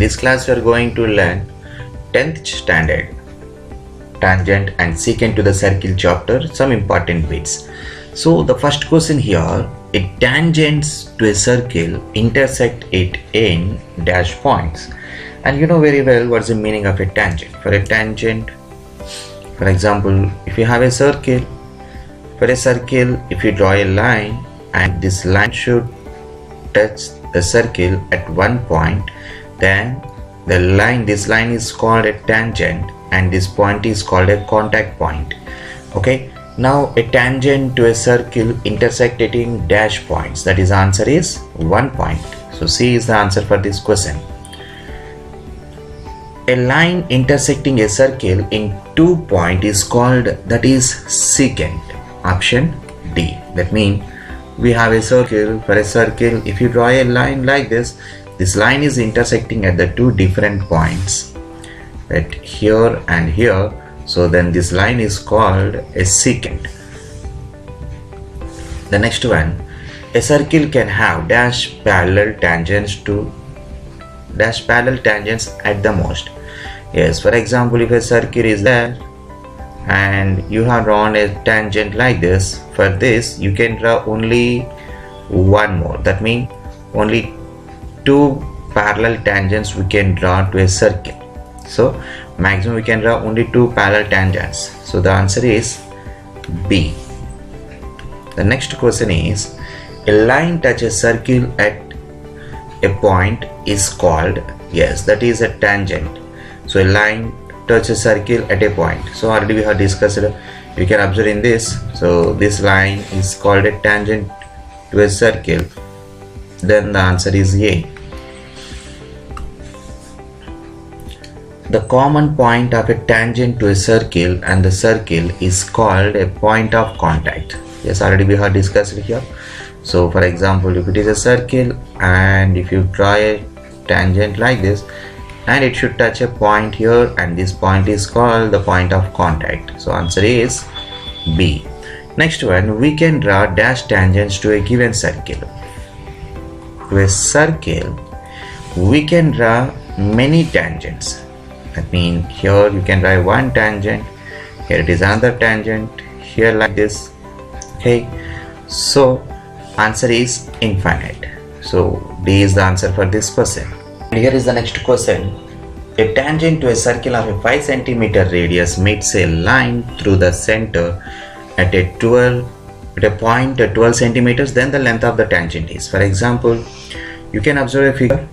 This class we are going to learn 10th standard tangent and secant to the circle chapter, some important bits. So the first question here, a tangents to a circle intersect at n dash points, and you know very well what's the meaning of a tangent. For a tangent, for example, if you have a circle, for a circle if you draw a line and this line should touch the circle at one point, then this line is called a tangent and this point is called a contact point. Okay, now a tangent to a circle intersecting dash points, that is answer is 1 point. So C is the answer for this question. A line intersecting a circle in 2 points is called, that is secant. Option D. That means we have a circle. For a circle, if you draw a line like this line is intersecting at the 2 different points, at here and here. So then this line is called a secant. The next one, a circle can have dash parallel tangents at the most. Yes, for example, if a circle is there and you have drawn a tangent like this, for this you can draw only one more. That means only 2 parallel tangents we can draw to a circle. So maximum we can draw only 2 parallel tangents. So the answer is B. The next question is, a line touches a circle at a point is called, yes, that is a tangent. So a line touches a circle at a point. So already we have discussed, you can observe in this. So this line is called a tangent to a circle. Then the answer is A. The common point of a tangent to a circle and the circle is called a point of contact. Yes, already we have discussed it here. So for example, if it is a circle and if you draw a tangent like this and it should touch a point here, and this point is called the point of contact. So answer is B. Next one, we can draw dash tangents to a given circle. To a circle, we can draw many tangents. That means here you can draw one tangent, here it is another tangent, here like this. Okay, so answer is infinite. So D is the answer for this question. And here is the next question. A tangent to a circle of a 5 cm radius meets a line through the center at a point 12 centimeters, then the length of the tangent is. For example, you can observe a figure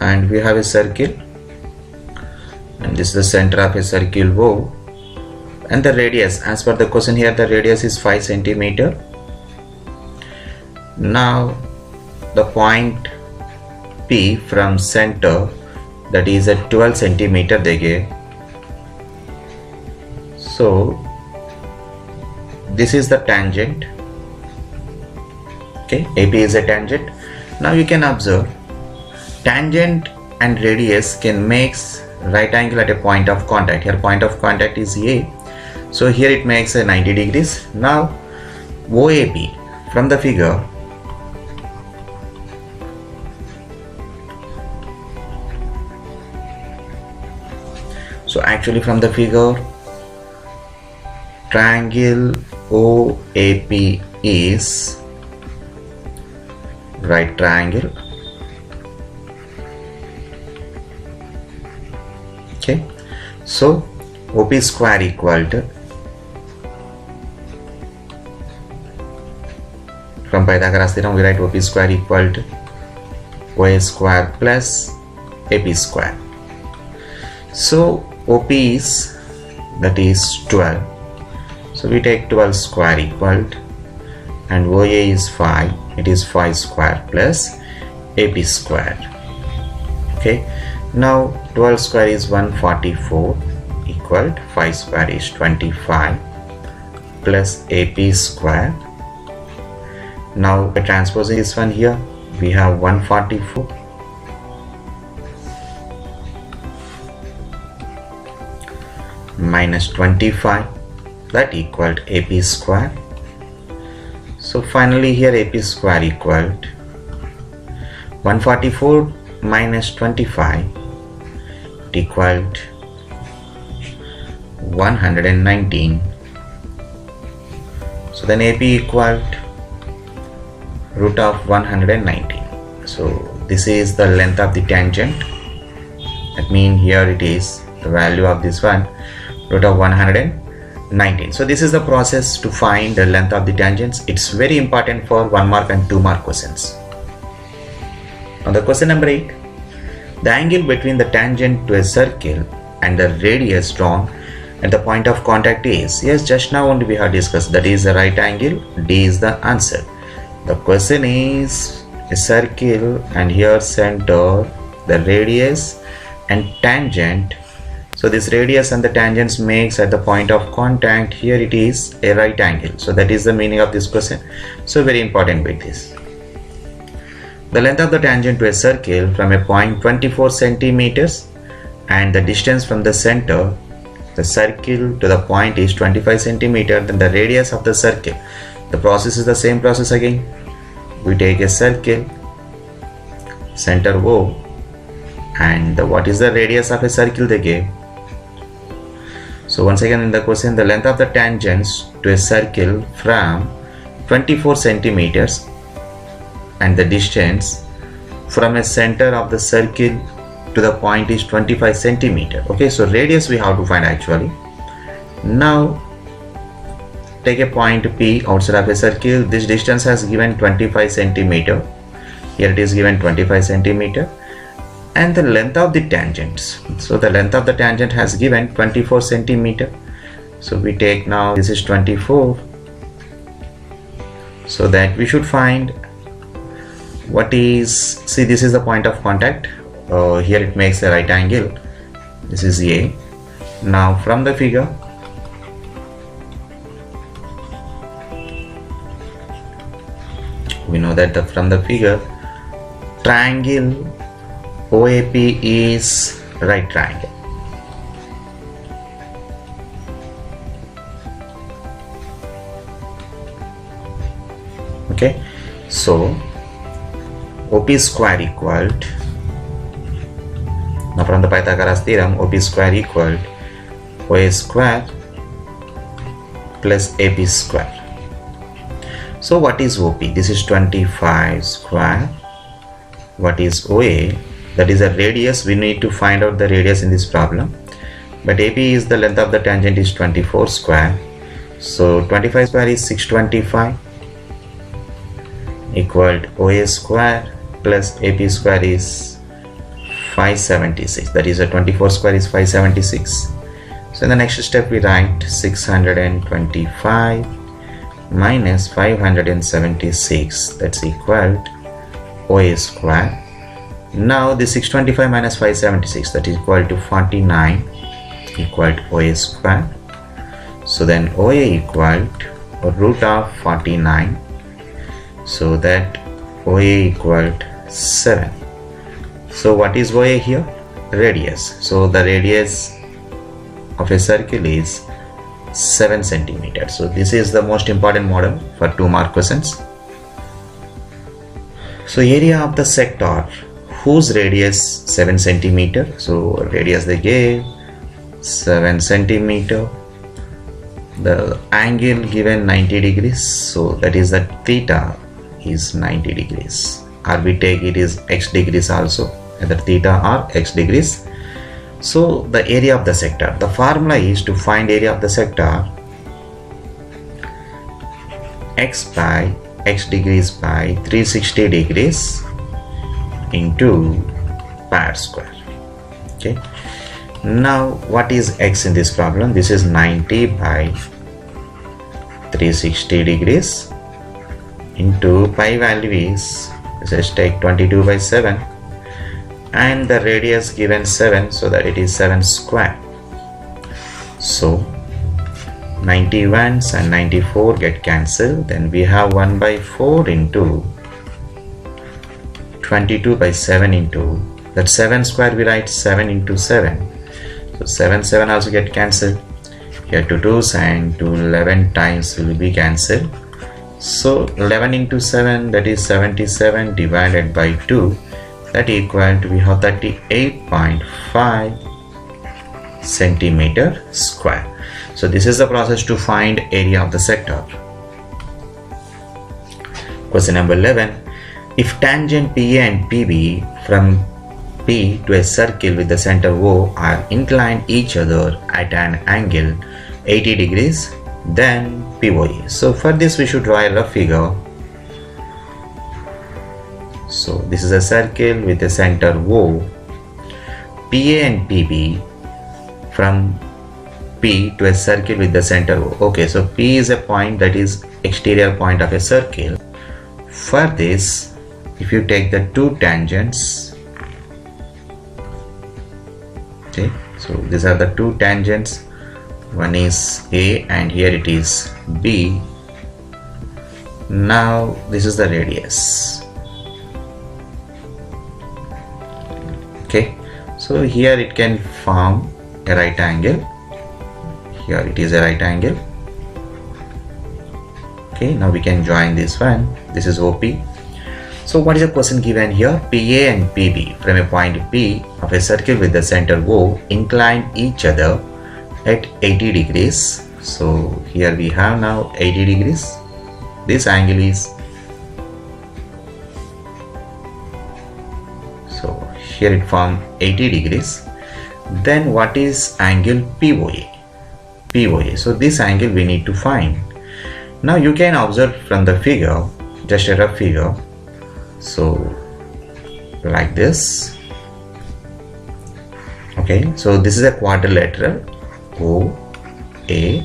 and we have a circle and this is the center of a circle O, and the radius, as per the question here, the radius is 5 centimeter. Now the point P from center, that is at 12 centimeter they gave. So this is the tangent. Okay, AP is a tangent. Now you can observe tangent and radius can make right angle at a point of contact. Here point of contact is A, so here it makes a 90 degrees. Now OAP from the figure, so actually from the figure, triangle OAP is right triangle. Okay, so OP square equal to, from Pythagoras theorem we write OP square equal to OA square plus AP square. So OP is, that is 12, so we take 12 square equal to, and OA is 5, it is 5 square plus AP square. Okay, now 12 square is 144 equal to 5 square is 25 plus AP square. Now by transposing this one here, we have 144 minus 25, that equal to AP square. So finally here AP square equal to 144 minus 25, equal to 119. So then AP equal to root of 119. So this is the length of the tangent. That means here it is the value of this one, root of 119. So this is the process to find the length of the tangents. It's very important for 1 mark and 2 mark questions. Now the question number 8. The angle between the tangent to a circle and the radius drawn at the point of contact is, yes, just now only we have discussed, that is the right angle. D is the answer. The question is a circle and here center, the radius and tangent. So this radius and the tangents makes at the point of contact. Here it is a right angle. So that is the meaning of this question. So very important with this. The length of the tangent to a circle from a point 24 centimeters and the distance from the center, the circle to the point is 25 centimeters. Then the radius of the circle. The process is the same process again. We take a circle, center O, and what is the radius of a circle they gave. So once again in the question, the length of the tangents to a circle from 24 centimeters and the distance from a center of the circle to the point is 25 centimeter. Okay, so radius we have to find actually. Now take a point P outside of a circle. This distance has given 25 centimeter. Here it is given 25 centimeter. And the length of the tangents. So the length of the tangent has given 24 centimeter. So we take now, this is 24. So that we should find what is, see this is the point of contact. Here it makes a right angle. This is A. Now from the figure, we know that from the figure, triangle OAP is right triangle. Okay, so OP square equal to, now from the Pythagoras theorem, OP square equal to OA square plus AP square. So what is OP? This is 25 square. What is OA? That is a radius. We need to find out the radius in this problem. But AP is the length of the tangent is 24 square. So 25 square is 625 equal to OA square plus AP square is 576. That is a 24 square is 576. So in the next step we write 625 minus 576, that's equal to OA square. Now the 625 minus 576, that is equal to 49, equal to OA square. So then OA equal to root of 49. So that OA equal to 7. So what is OA here? Radius. So the radius of a circle is 7 centimeters. So this is the most important model for 2 mark questions. So area of the sector whose radius 7 centimeter. So radius they gave 7 centimeter. The angle given 90 degrees. So that is that theta is 90 degrees. Or we take it is x degrees also. Either theta or x degrees. So the area of the sector, the formula is to find area of the sector x by x degrees by 360 degrees into pi r square. Okay, now what is x in this problem? This is 90 by 360 degrees into pi value is, let's take 22 by 7. And the radius given 7, so that it is 7 square. So 91 and 94 get cancelled. Then we have 1 by 4 into 22 by 7 into that 7 square. We write 7 into 7. So 7 also get cancelled. Here 2 2s and 2 11 times will be cancelled. So 11 into 7, that is 77 divided by 2. That equal to, we have 38.5 centimeter square. So this is the process to find area of the sector. Question number 11. If tangent PA and PB from P to a circle with the center O are inclined each other at an angle 80 degrees, then POA. So for this we should draw a rough figure. So this is a circle with a center O. PA and PB from P to a circle with the center O. Okay, so P is a point that is exterior point of a circle. For this, if you take the two tangents, okay, so these are the two tangents, one is A and here it is B. Now this is the radius. Okay, so here it can form a right angle. Here it is a right angle. Okay, now we can join this one. This is OP. So what is the question given here? PA and PB from a point P of a circle with the center O incline each other at 80 degrees. So here we have now 80 degrees. This angle is, so here it forms 80 degrees. Then what is angle POA? POA. So this angle we need to find. Now you can observe from the figure, just a rough figure. So like this. Okay, so this is a quadrilateral. OA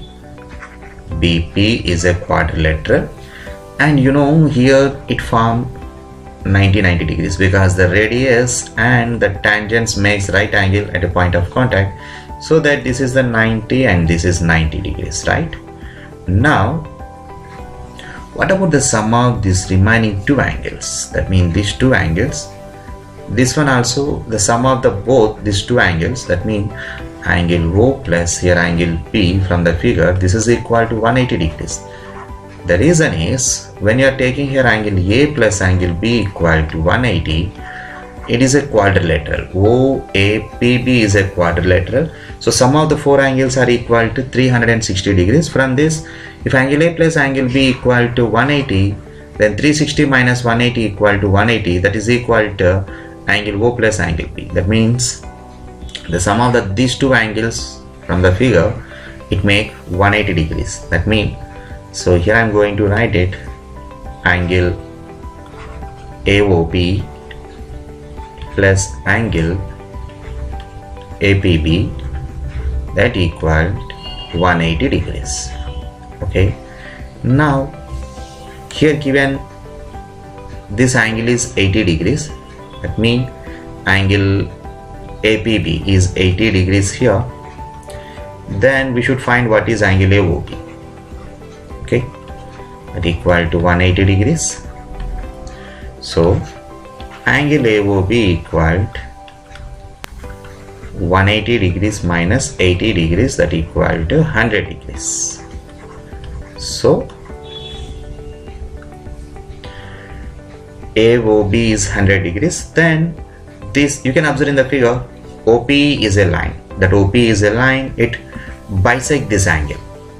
BP is a quadrilateral, and you know here it forms 90 degrees because the radius and the tangents makes right angle at a point of contact, so that this is the 90 and this is 90 degrees, right? Now what about the sum of these remaining two angles? That means these two angles, this one also, the sum of the both these two angles, that means angle O plus here angle P from the figure, this is equal to 180 degrees. The reason is, when you are taking here angle A plus angle B equal to 180, it is a quadrilateral. OAPB is a quadrilateral. So sum of the four angles are equal to 360 degrees. From this, if angle A plus angle B equal to 180, then 360 minus 180 equal to 180, that is equal to angle O plus angle B. That means the sum of these two angles from the figure, it make 180 degrees. That means, so here I am going to write it, angle AOB plus angle APB, that equal 180 degrees. Okay, now here given this angle is 80 degrees, that means angle APB is 80 degrees here. Then we should find what is angle AOB. Okay, that equal to 180 degrees. So angle AOB equal 180 degrees minus 80 degrees, that equal to 100 degrees. So AOB is 100 degrees. Then this you can observe in the figure, OP is a line. That OP is a line, it bisect this angle.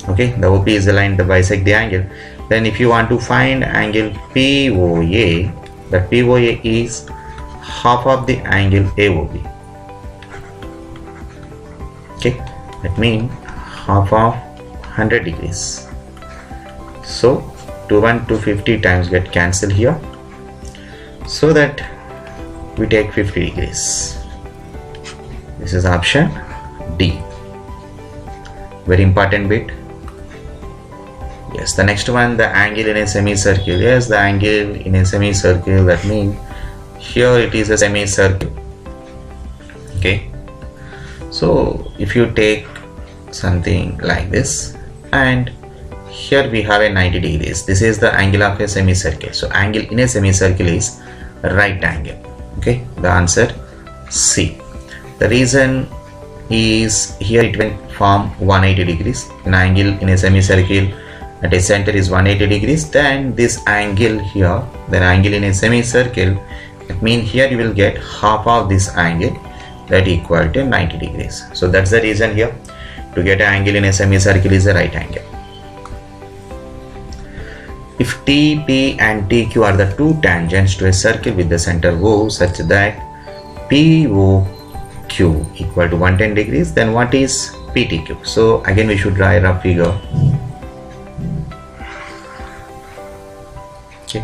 Okay, the OP is a line that bisect the angle. Then if you want to find angle POA, that POA is half of the angle AOB. Okay, that means half of 100 degrees. So 250 times get cancelled here, so that we take 50 degrees. This is option D. Very important bit. Yes, the next one, the angle in a semicircle. Yes, the angle in a semicircle, that means here it is a semicircle. Okay, so if you take something like this, and here we have a 90 degrees, this is the angle of a semicircle. So angle in a semicircle is right angle. Okay, the answer C. The reason is, here it will form 180 degrees. An angle in a semicircle at a center is 180 degrees. Then this angle here, the angle in a semicircle, that means here you will get half of this angle. that equal to 90 degrees. So that's the reason here to get an angle in a semicircle is a right angle. If TP and TQ are the two tangents to a circle with the center O such that POQ equal to 110 degrees, then what is PTQ? So again we should draw a rough figure. Okay,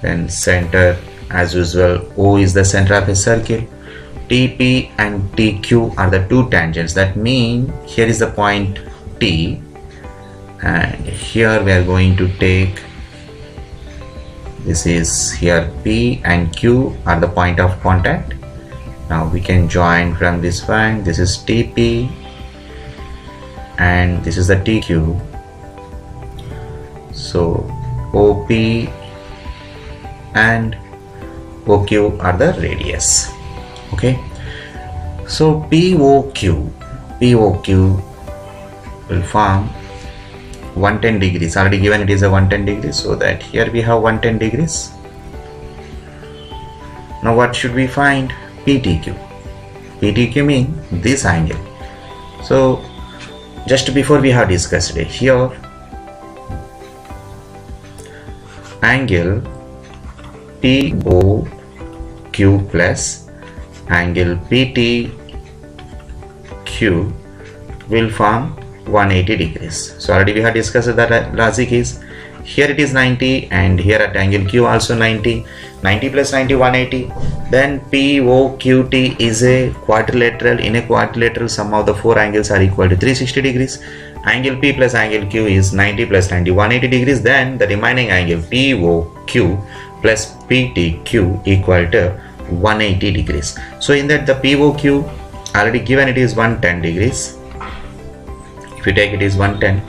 then center as usual, O is the center of a circle. TP and TQ are the two tangents. That means here is the point T, and here we are going to take, this is here P and Q are the point of contact. Now we can join from this point. This is TP and this is the TQ. So OP and OQ are the radius. Okay, so POQ will form 110 degrees. Already given it is a 110 degrees, so that here we have 110 degrees. Now what should we find? PTQ. PTQ means this angle. So just before we have discussed it, here angle POQ plus angle PTQ will form 180 degrees. So already we have discussed that logic is, here it is 90 and here at angle Q also 90. 90 plus 90, 180. Then POQT is a quadrilateral. In a quadrilateral, sum of the four angles are equal to 360 degrees. Angle P plus angle Q is 90 plus 90, 180 degrees. Then the remaining angle POQ plus PTQ equal to 180 degrees. So in that the POQ already given it is 110 degrees. If you take it is 110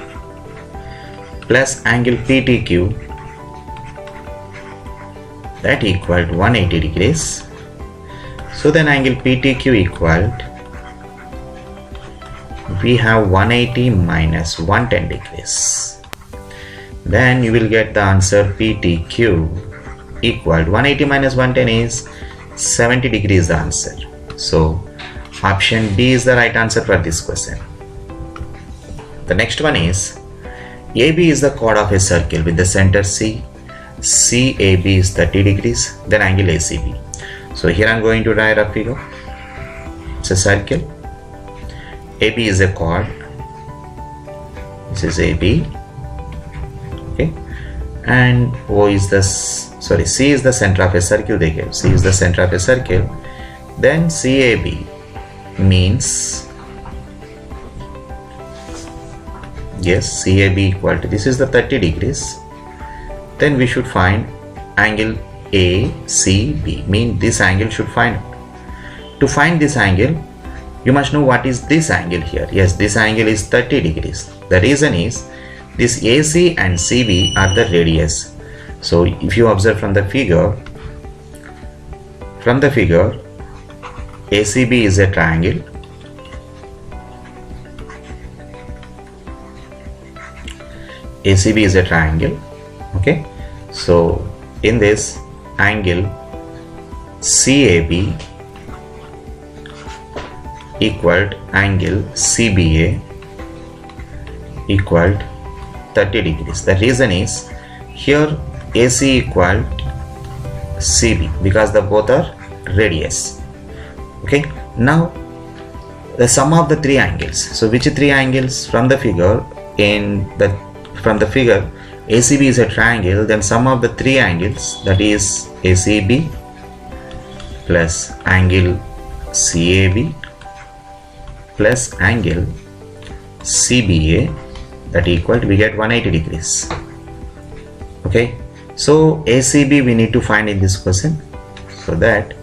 plus angle PTQ, that equal to 180 degrees. So then angle PTQ equal, we have 180 minus 110 degrees. Then you will get the answer PTQ equal to 180 minus 110 is 70 degrees the answer. So option D is the right answer for this question. The next one is AB is the chord of a circle with the center C. CAB is 30 degrees, then angle ACB. So here I am going to draw a figure. It's a circle. AB is a chord. This is AB. Okay, and O is the C is the center of a circle. They gave C is the center of a circle. Then CAB means, yes, CAB equal to, this is the 30 degrees. Then we should find angle ACB, mean this angle should find. To find this angle, you must know what is this angle here. Yes, this angle is 30 degrees. The reason is this AC and CB are the radius. So if you observe from the figure, ACB is a triangle. ACB is a triangle. Okay, so in this angle CAB equaled angle CBA equaled 30 degrees. The reason is here AC equaled CB because the both are radius. Okay, now the sum of the three angles. So which three angles from the figure? From the figure, ACB is a triangle, then sum of the three angles, that is ACB plus angle CAB plus angle CBA, that equal to, we get 180 degrees. Okay, so ACB we need to find in this question. So that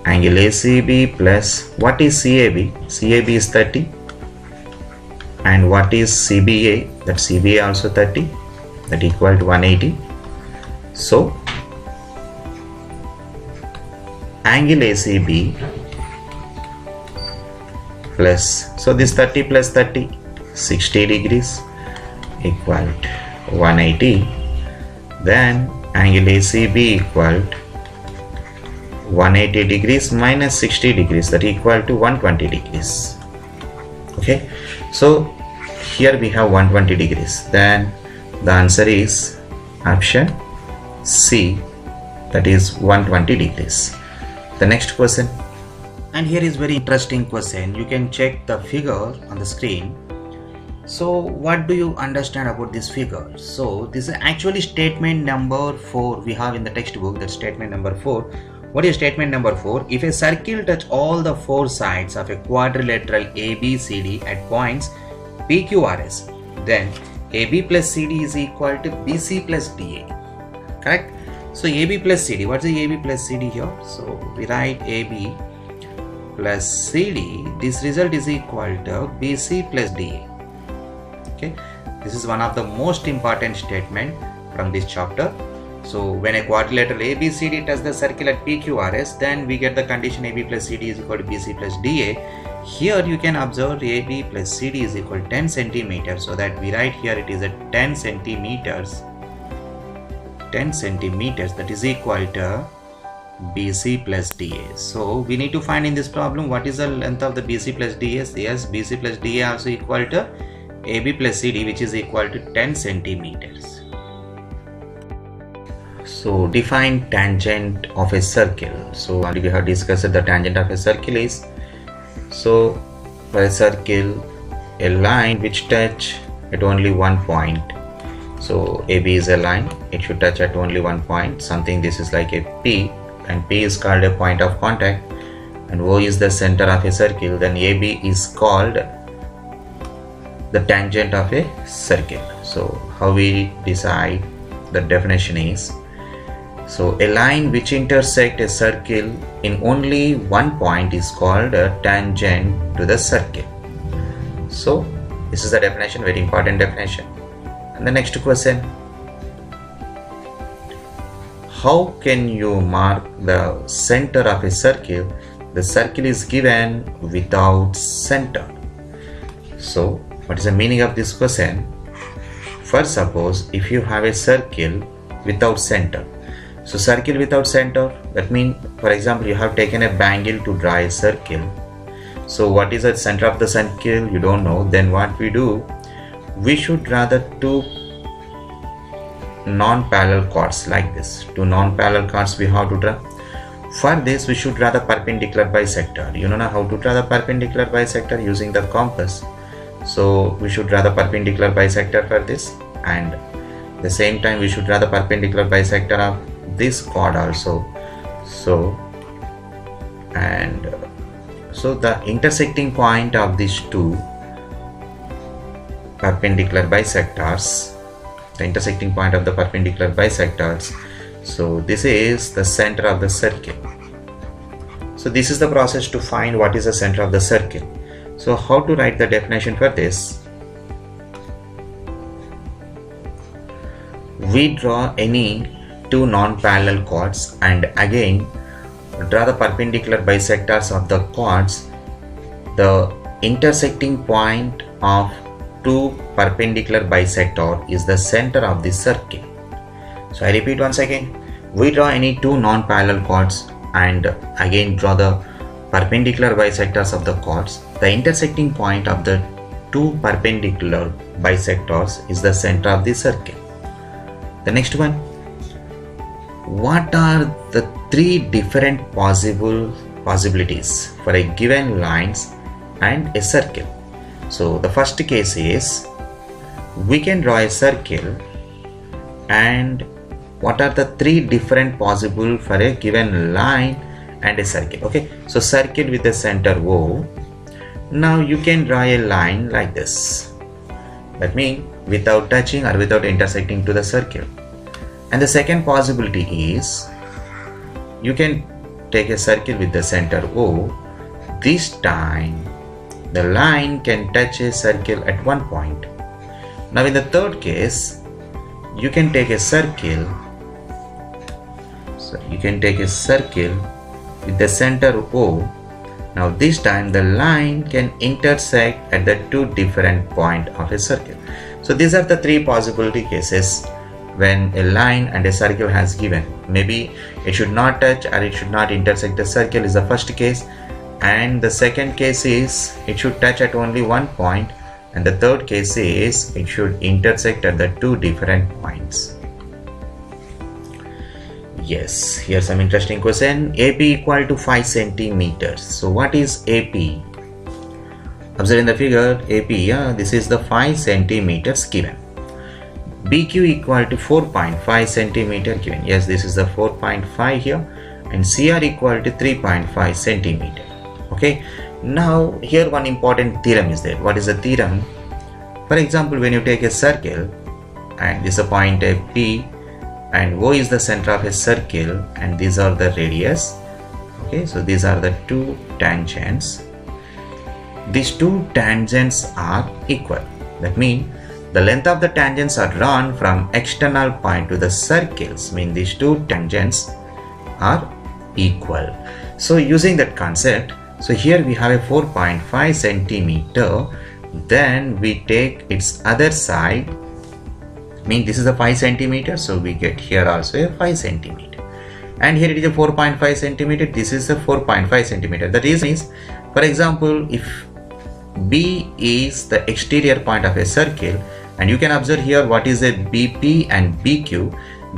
angle ACB plus, what is CAB? CAB is 30, and what is CBA? That CBA also 30, that equal to 180. So angle ACB plus, so this 30 plus 30, 60 degrees equal to 180. Then angle ACB equal 180 degrees minus 60 degrees, that equal to 120 degrees. Okay, so here we have 120 degrees. Then the answer is option C, that is 120 degrees. The next question, and here is very interesting question. You can check the figure on the screen. So what do you understand about this figure? So this is actually statement number 4 we have in the textbook. That's statement number 4. What is statement number 4? If a circle touch all the 4 sides of a quadrilateral ABCD at points PQRS, then AB plus CD is equal to BC plus DA. Correct? So AB plus CD. What's the AB plus CD here? So we write AB plus CD. This result is equal to BC plus DA. Okay, this is one of the most important statement from this chapter. So when a quadrilateral ABCD touch the circle at PQRS, then we get the condition AB plus CD is equal to BC plus DA. Here you can observe AB plus CD is equal to 10 centimeters. So that we write here it is at 10 centimeters. 10 centimeters, that is equal to BC plus DA. So we need to find in this problem what is the length of the BC plus DA. Yes, BC plus DA also equal to AB plus CD, which is equal to 10 centimeters. So define tangent of a circle. So already we have discussed the tangent of a circle is, so for a circle, a line which touch at only one point. So AB is a line, it should touch at only one point, something this is like a P, and P is called a point of contact, and O is the center of a circle. Then AB is called the tangent of a circle. So how we decide the definition is, so a line which intersects a circle in only one point is called a tangent to the circle. So this is the definition, very important definition. And the next question, how can you mark the center of a circle? The circle is given without center. So what is the meaning of this question? First, suppose if you have a circle without center. So circle without center, that means, for example, you have taken a bangle to draw a circle. So what is the center of the circle? You don't know. Then what we do? We should draw the two non-parallel chords like this. Two non-parallel chords we have to draw. For this, we should draw the perpendicular bisector. You know how to draw the perpendicular bisector using the compass. So we should draw the perpendicular bisector for this, and at the same time we should draw the perpendicular bisector of this chord also. So the intersecting point of these two perpendicular bisectors, the intersecting point of the perpendicular bisectors, so this is the center of the circle. So this is the process to find what is the center of the circle. So how to write the definition for this? We draw any two non-parallel chords and again draw the perpendicular bisectors of the chords. The intersecting point of two perpendicular bisector is the center of the circle. So I repeat once again, we draw any two non-parallel chords and again draw the perpendicular bisectors of the chords. The intersecting point of the two perpendicular bisectors is the center of the circle. The next one, what are the three different possibilities for a given lines and a circle? So the first case is, we can draw a circle, and what are the three different possible for a given line and a circle? Okay, so circle with the center O. Now you can draw a line like this, that means without touching or without intersecting to the circle. And the second possibility is, you can take a circle with the center O. This time the line can touch a circle at one point. Now in the third case, you can take a circle, so you can take a circle with the center O. Now this time the line can intersect at the two different points of a circle. So these are the three possibility cases when a line and a circle has given. Maybe it should not touch or it should not intersect the circle is the first case, and the second case is it should touch at only one point, and the third case is it should intersect at the two different points. Yes, here's some interesting question. AP equal to 5 centimeters. So what is AP? Observe in the figure AP, this is the 5 centimeters given. BQ equal to 4.5 centimeter given. Yes, this is the 4.5 here, and CR equal to 3.5 centimeter. Okay, now here one important theorem is there. What is the theorem? For example, when you take a circle and this is a point P, and O is the center of a circle, and these are the radius. Okay, so these are the two tangents. These two tangents are equal. That means the length of the tangents are drawn from external point to the circles, mean these two tangents are equal. So using that concept, so here we have a 4.5 centimeter, then we take its other side, mean this is a 5 centimeter, so we get here also a 5 centimeter, and here it is a 4.5 centimeter, this is a 4.5 centimeter. The reason is, for example, if B is the exterior point of a circle, and you can observe here what is a BP and BQ,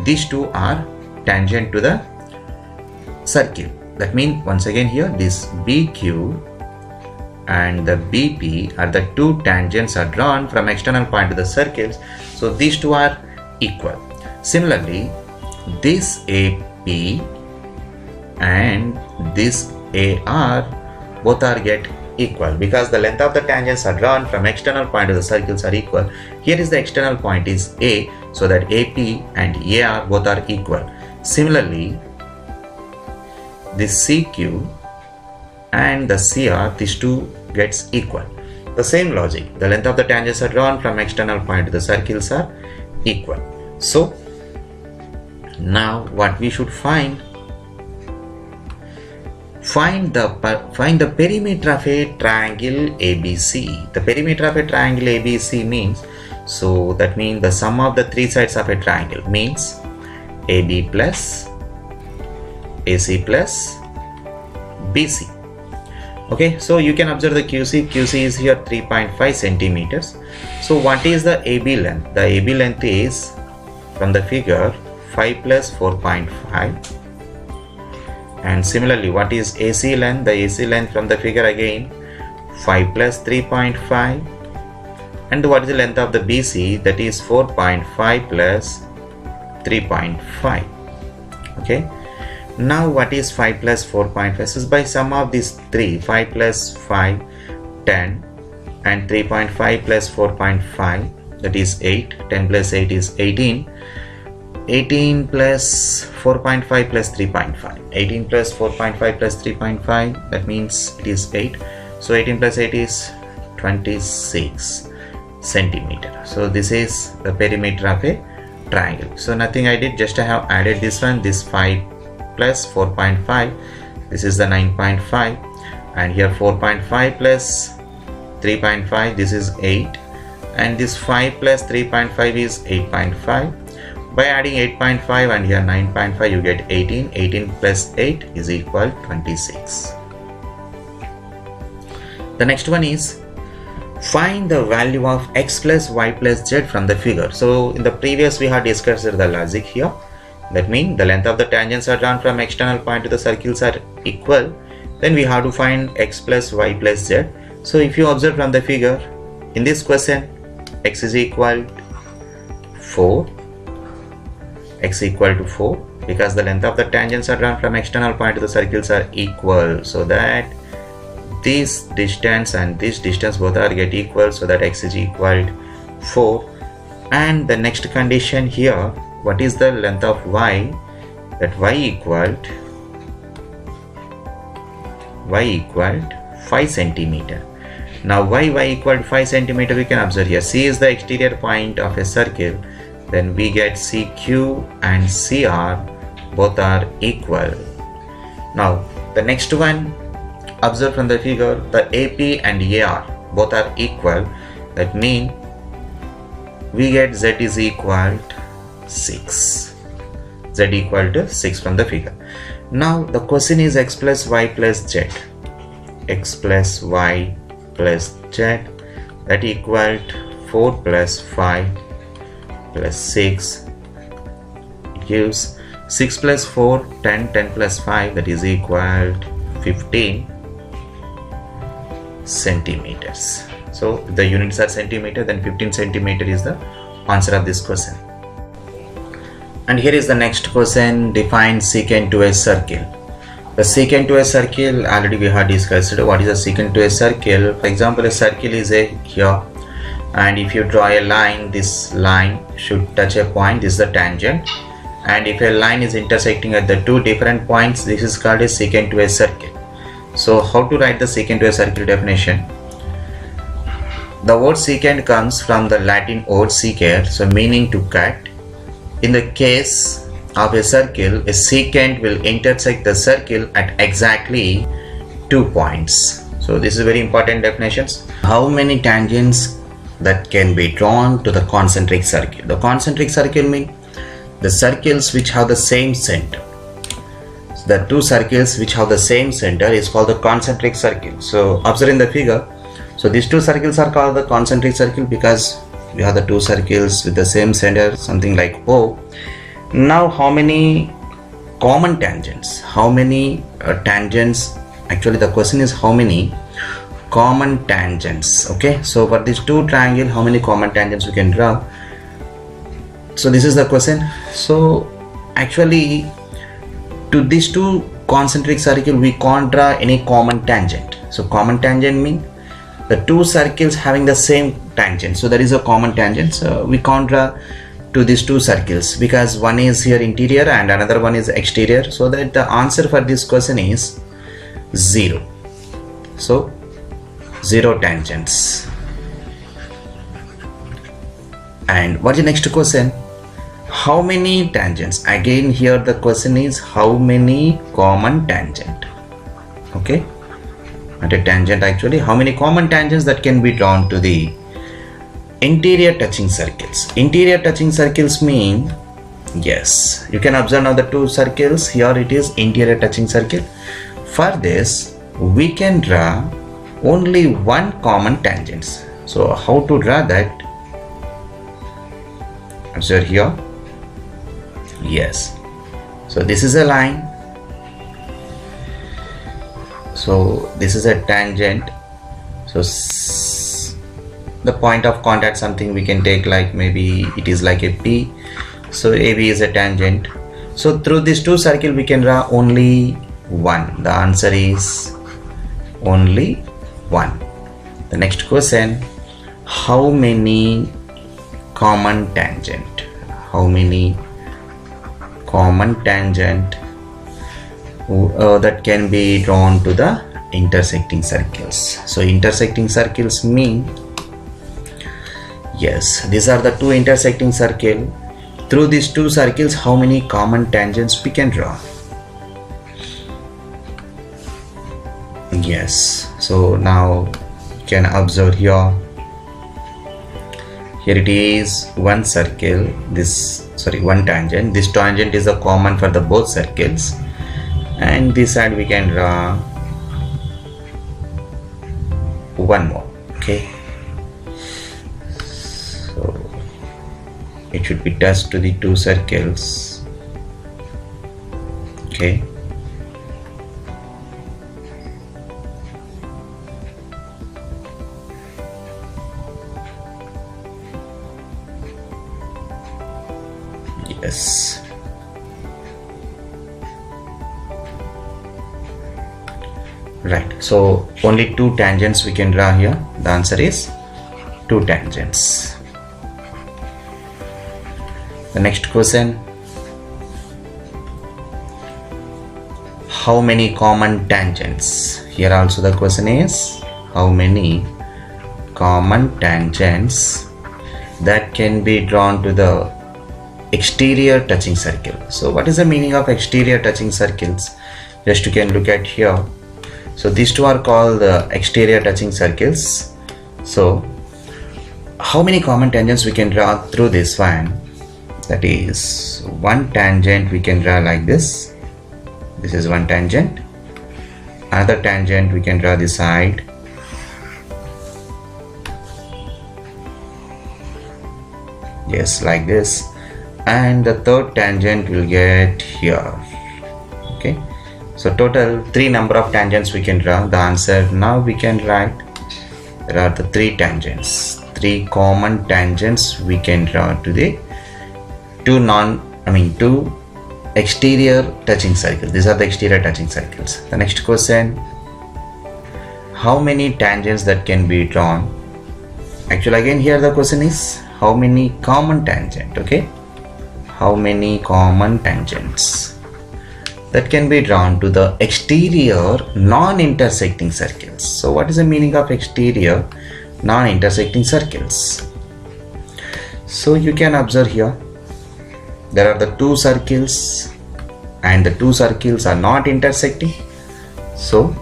these two are tangent to the circle. That means once again here this BQ and the BP are the two tangents are drawn from external point to the circles, so these two are equal. Similarly, this AP and this AR both are get equal because the length of the tangents are drawn from external point to the circles are equal. Here is the external point is A, so that AP and AR both are equal. Similarly, this CQ and the CR, these two gets equal. The same logic, the length of the tangents are drawn from external point to the circles are equal. So now what we should find the perimeter of a triangle ABC. The perimeter of a triangle ABC means, so that means the sum of the three sides of a triangle means AB plus AC plus BC. Okay, so you can observe the QC. QC is here 3.5 centimeters. So what is the AB length? The AB length is from the figure 5 plus 4.5. And similarly, what is AC length? The AC length from the figure again 5 plus 3.5. And what is the length of the BC? That is 4.5 plus 3.5. Okay. Now what is 5 plus 4.5? This is by sum of these three. 5 plus 5, 10, and 3.5 plus 4.5, that is 8. 10 plus 8 is 18. 18 plus 4.5 plus 3.5. 18 plus 4.5 plus 3.5, that means it is 8. So 18 plus 8 is 26 centimeter. So this is the perimeter of a triangle. So nothing I did, just I have added this one, this 5 plus 4.5, this is the 9.5, and here 4.5 plus 3.5, this is 8, and this 5 plus 3.5 is 8.5. By adding 8.5 and here 9.5, you get 18. 18 plus 8 is equal 26. The next one is find the value of x plus y plus z from the figure. So in the previous we have discussed the logic here. That means the length of the tangents are drawn from external point to the circles are equal. Then we have to find x plus y plus z. So if you observe from the figure, in this question, x is equal to 4. X equal to 4 because the length of the tangents are drawn from external point to the circles are equal. So that this distance and this distance both are get equal, so that x is equal to 4. And the next condition here, what is the length of y? That y equal to 5 centimeter. Now y equal to 5 centimeter, we can observe here. C is the exterior point of a circle. Then we get CQ and CR both are equal. Now the next one, observe from the figure, the AP and AR both are equal. That means we get Z is equal to 6. Z equal to 6 from the figure. Now the question is x plus y plus z. X plus y plus z, that equal to 4 plus 5 plus 6 gives 6 plus 4, 10, 10 plus 5, that is equal to 15 centimeters. So if the units are centimeter, then 15 centimeter is the answer of this question. And here is the next question. Define secant to a circle. The secant to a circle, already we have discussed what is a secant to a circle. For example, a circle is here, and if you draw a line, this line should touch a point, this is the tangent, and if a line is intersecting at the two different points, this is called a secant to a circle. So how to write the secant to a circle definition? The word secant comes from the Latin word secare, so meaning to cut. In the case of a circle, a secant will intersect the circle at exactly 2 points. So this is very important definitions. How many tangents that can be drawn to the concentric circle? The concentric circle means the circles which have the same center. The two circles which have the same center is called the concentric circle. So observe in the figure. So these two circles are called the concentric circle because we have the two circles with the same center, something like O. Now how many common tangents? How many tangents? Actually the question is how many common tangents. Okay, so for these two triangles, how many common tangents we can draw? So this is the question. So actually to these two concentric circles we can't draw any common tangent. So common tangent means the two circles having the same tangent, so there is a common tangent. So we can't draw to these two circles because one is here interior and another one is exterior, so that the answer for this question is 0. So 0 tangents. And what's the next question? How many tangents? Again here the question is how many common tangent. Okay, at a tangent, actually how many common tangents that can be drawn to the interior touching circles. Interior touching circles mean, yes, you can observe now the two circles. Here it is interior touching circle. For this we can draw only one common tangent. So how to draw that? Observe here. Yes, so this is a line, so this is a tangent. So the point of contact, something we can take like maybe it is like a P, so AB is a tangent. So through these two circles we can draw only one. The answer is only one. The next question, how many common tangent? How many common tangent that can be drawn to the intersecting circles? So intersecting circles mean, yes, these are the two intersecting circles. Through these two circles, how many common tangents we can draw? Yes, so now you can observe here. Here it is one circle, one tangent. This tangent is a common for the both circles, and this side we can draw one more. Okay, so it should be touched to the two circles. Okay, yes. Right, so only two tangents we can draw here. The answer is two tangents. The next question, how many common tangents? Here also the question is how many common tangents that can be drawn to the exterior touching circle. So what is the meaning of exterior touching circles? Just you can look at here. So these two are called the exterior touching circles. So how many common tangents we can draw through this one? that is one tangent we can draw like this. This is one tangent. Another tangent we can draw this side. Yes, like this. And the third tangent will get here. Okay, so total 3 number of tangents we can draw. The answer now we can write, there are the 3 tangents, 3 common tangents we can draw to the two exterior touching circles. These are the exterior touching circles. The next question, how many tangents that can be drawn? Actually, again here the question is how many common tangent. Okay, how many common tangents that can be drawn to the exterior non-intersecting circles. So what is the meaning of exterior non-intersecting circles? So you can observe here, there are the 2 circles and the 2 circles are not intersecting. So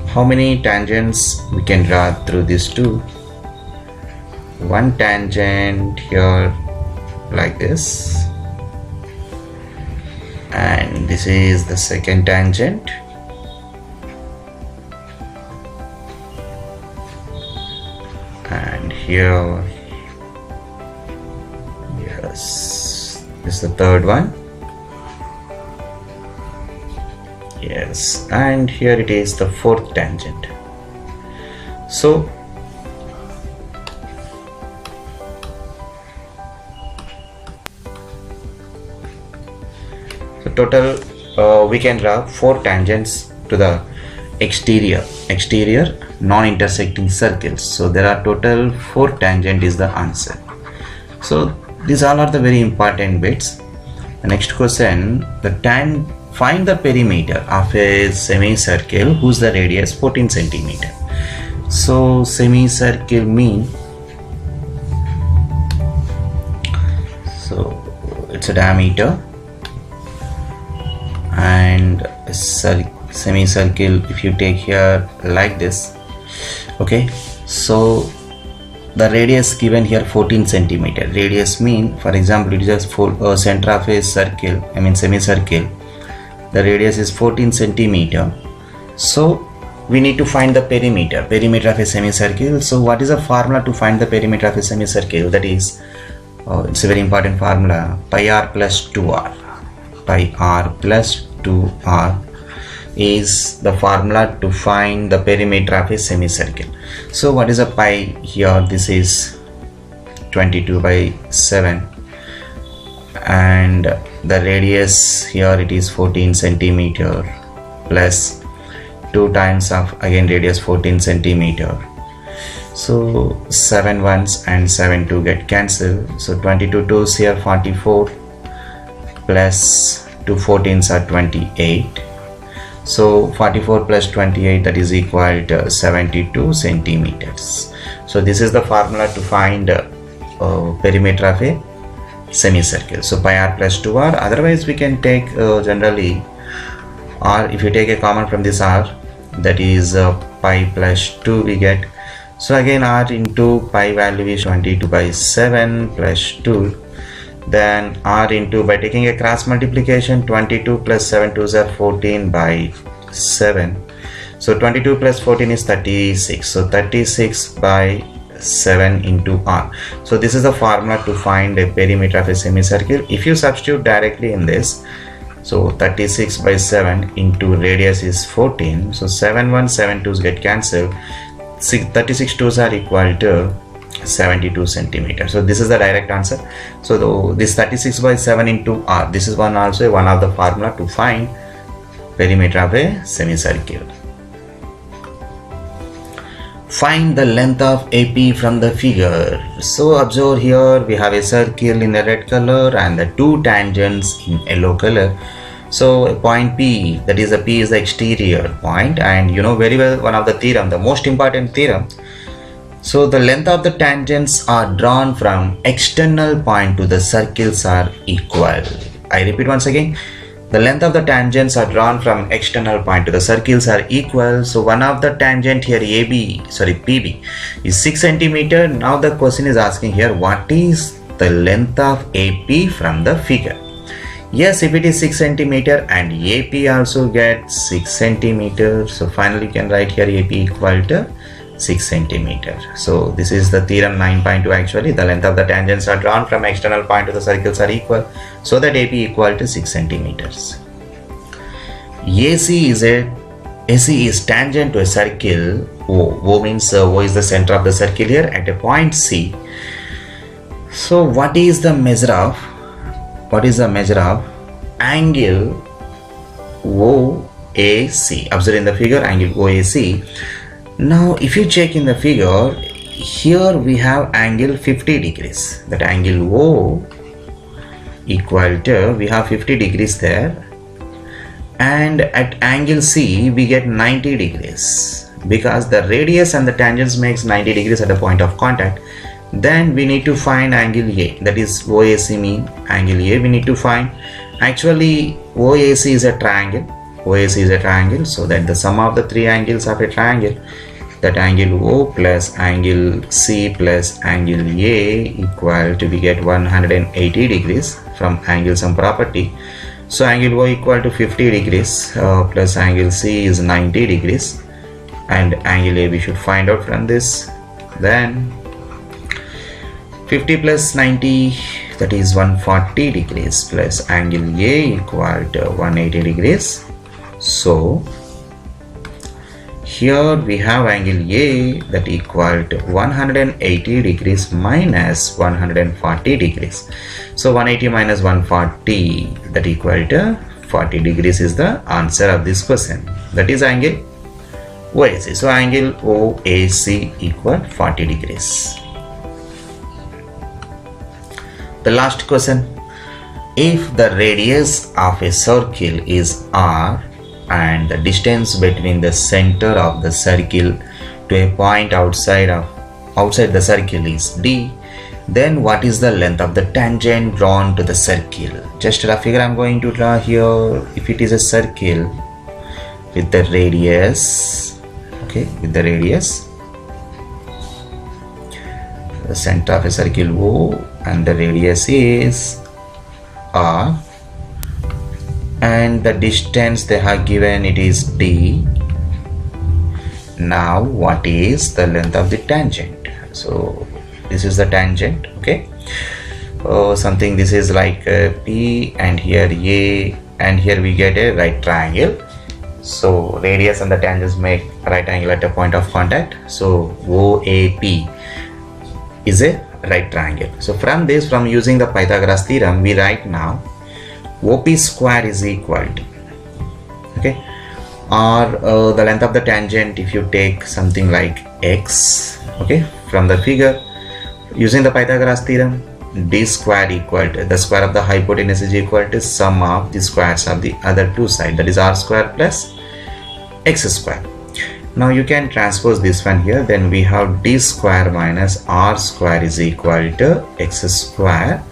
how many tangents we can draw through these 2? One tangent here like this, and this is the second tangent, and here, yes, this is the third one, yes, and here it is the fourth tangent. So total we can draw 4 tangents to the exterior non-intersecting circles. So there are total 4 tangent is the answer. So these all are the very important bits. The next question, find the perimeter of a semicircle whose the radius 14 centimeter. So semicircle mean, so it's a diameter, and a semicircle if you take here like this. Okay, so the radius given here 14 centimeter. Radius mean, for example, it is just center of a circle, semicircle, the radius is 14 centimeter. So we need to find the perimeter of a semicircle. So what is the formula to find the perimeter of a semicircle? That is, it's a very important formula, pi r plus 2r. Pi r plus 2r is the formula to find the perimeter of a semicircle. So what is a pi here? This is 22/7, and the radius here it is 14 centimeter plus 2 times of again radius 14 centimeter. So 7 ones and 7 2 get cancelled. So 22 2s here 44 plus 2 14s are 28. So 44 plus 28, that is equal to 72 centimeters. So this is the formula to find perimeter of a semicircle. So pi r plus 2r. Otherwise we can take generally r, if you take a common from this r, that is pi plus 2 we get. So again r into pi value is 22/7 plus 2. Then r into, by taking a cross multiplication, 22 plus 7 2s are 14/7. So 22 plus 14 is 36. So 36/7 into r. So this is the formula to find a perimeter of a semicircle. If you substitute directly in this, so 36/7 into radius is 14. So 7 1 7 2s get cancelled. 36 2s are equal to 72 centimeters. So this is the direct answer. So this 36/7 into r, this is one of the formula to find perimeter of a semicircle. Find the length of AP from the figure. So observe here we have a circle in the red color and the 2 tangents in yellow color. So a point P, that is, the P is the exterior point, and you know very well one of the theorem, the most important theorem. So the length of the tangents are drawn from external point to the circles are equal. I repeat once again, the length of the tangents are drawn from external point to the circles are equal. So one of the tangent here PB is 6 centimeter. Now the question is asking here, what is the length of AP from the figure. Yes, if it is 6 centimeter and AP also gets 6 centimeter. So finally you can write here AP equal to 6 centimeter. So this is the theorem 9.2. Actually the length of the tangents are drawn from external point to the circles are equal, so that AP equal to 6 centimeters. AC is tangent to a circle O. O means O is the center of the circle here at a point C. So what is the measure of angle OAC? Observe in the figure angle OAC. Now if you check in the figure, here we have angle 50 degrees. That angle O equal to, we have 50 degrees there, and at angle C we get 90 degrees, because the radius and the tangents makes 90 degrees at the point of contact. Then we need to find angle A, that is OAC mean angle A we need to find. Actually OAC is a triangle, so that the sum of the three angles of a triangle, that angle O plus angle C plus angle A equal to, we get 180 degrees from angle sum property. So angle O equal to 50 degrees plus angle C is 90 degrees, and angle A we should find out from this. Then 50 plus 90, that is 140 degrees, plus angle A equal to 180 degrees. So here we have angle A that equal to 180 degrees minus 140 degrees. So 180 minus 140, that equal to 40 degrees is the answer of this question. That is angle OAC. So angle OAC equal 40 degrees. The last question. If the radius of a circle is R and the distance between the center of the circle to a point outside the circle is D, then what is the length of the tangent drawn to the circle? Just a figure I'm going to draw here. If it is a circle with the radius, okay, with the radius, the center of a circle O and the radius is R, and the distance they have given, it is D. Now what is the length of the tangent? So this is the tangent, okay. Something, this is like P, and here A, and here we get a right triangle. So radius and the tangents make right angle at a point of contact. So OAP is a right triangle. So from this, from using the Pythagoras theorem, we write now OP square is equal to, okay, or the length of the tangent, if you take something like X, okay, from the figure, using the Pythagoras theorem, D square equal to, the square of the hypotenuse is equal to sum of the squares of the other two sides, that is R square plus X square. Now you can transpose this one here, then we have D square minus R square is equal to X square.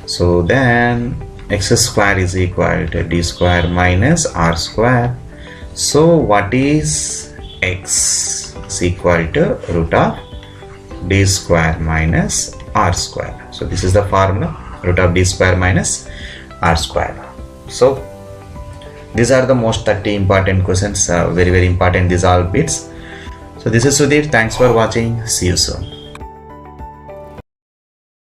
So then X square is equal to D square minus R square. So what is X? Is equal to root of D square minus R square. So this is the formula, root of D square minus R square. So these are the most 30 important questions, very important, these all bits. So this is Sudhir, thanks for watching, see you soon.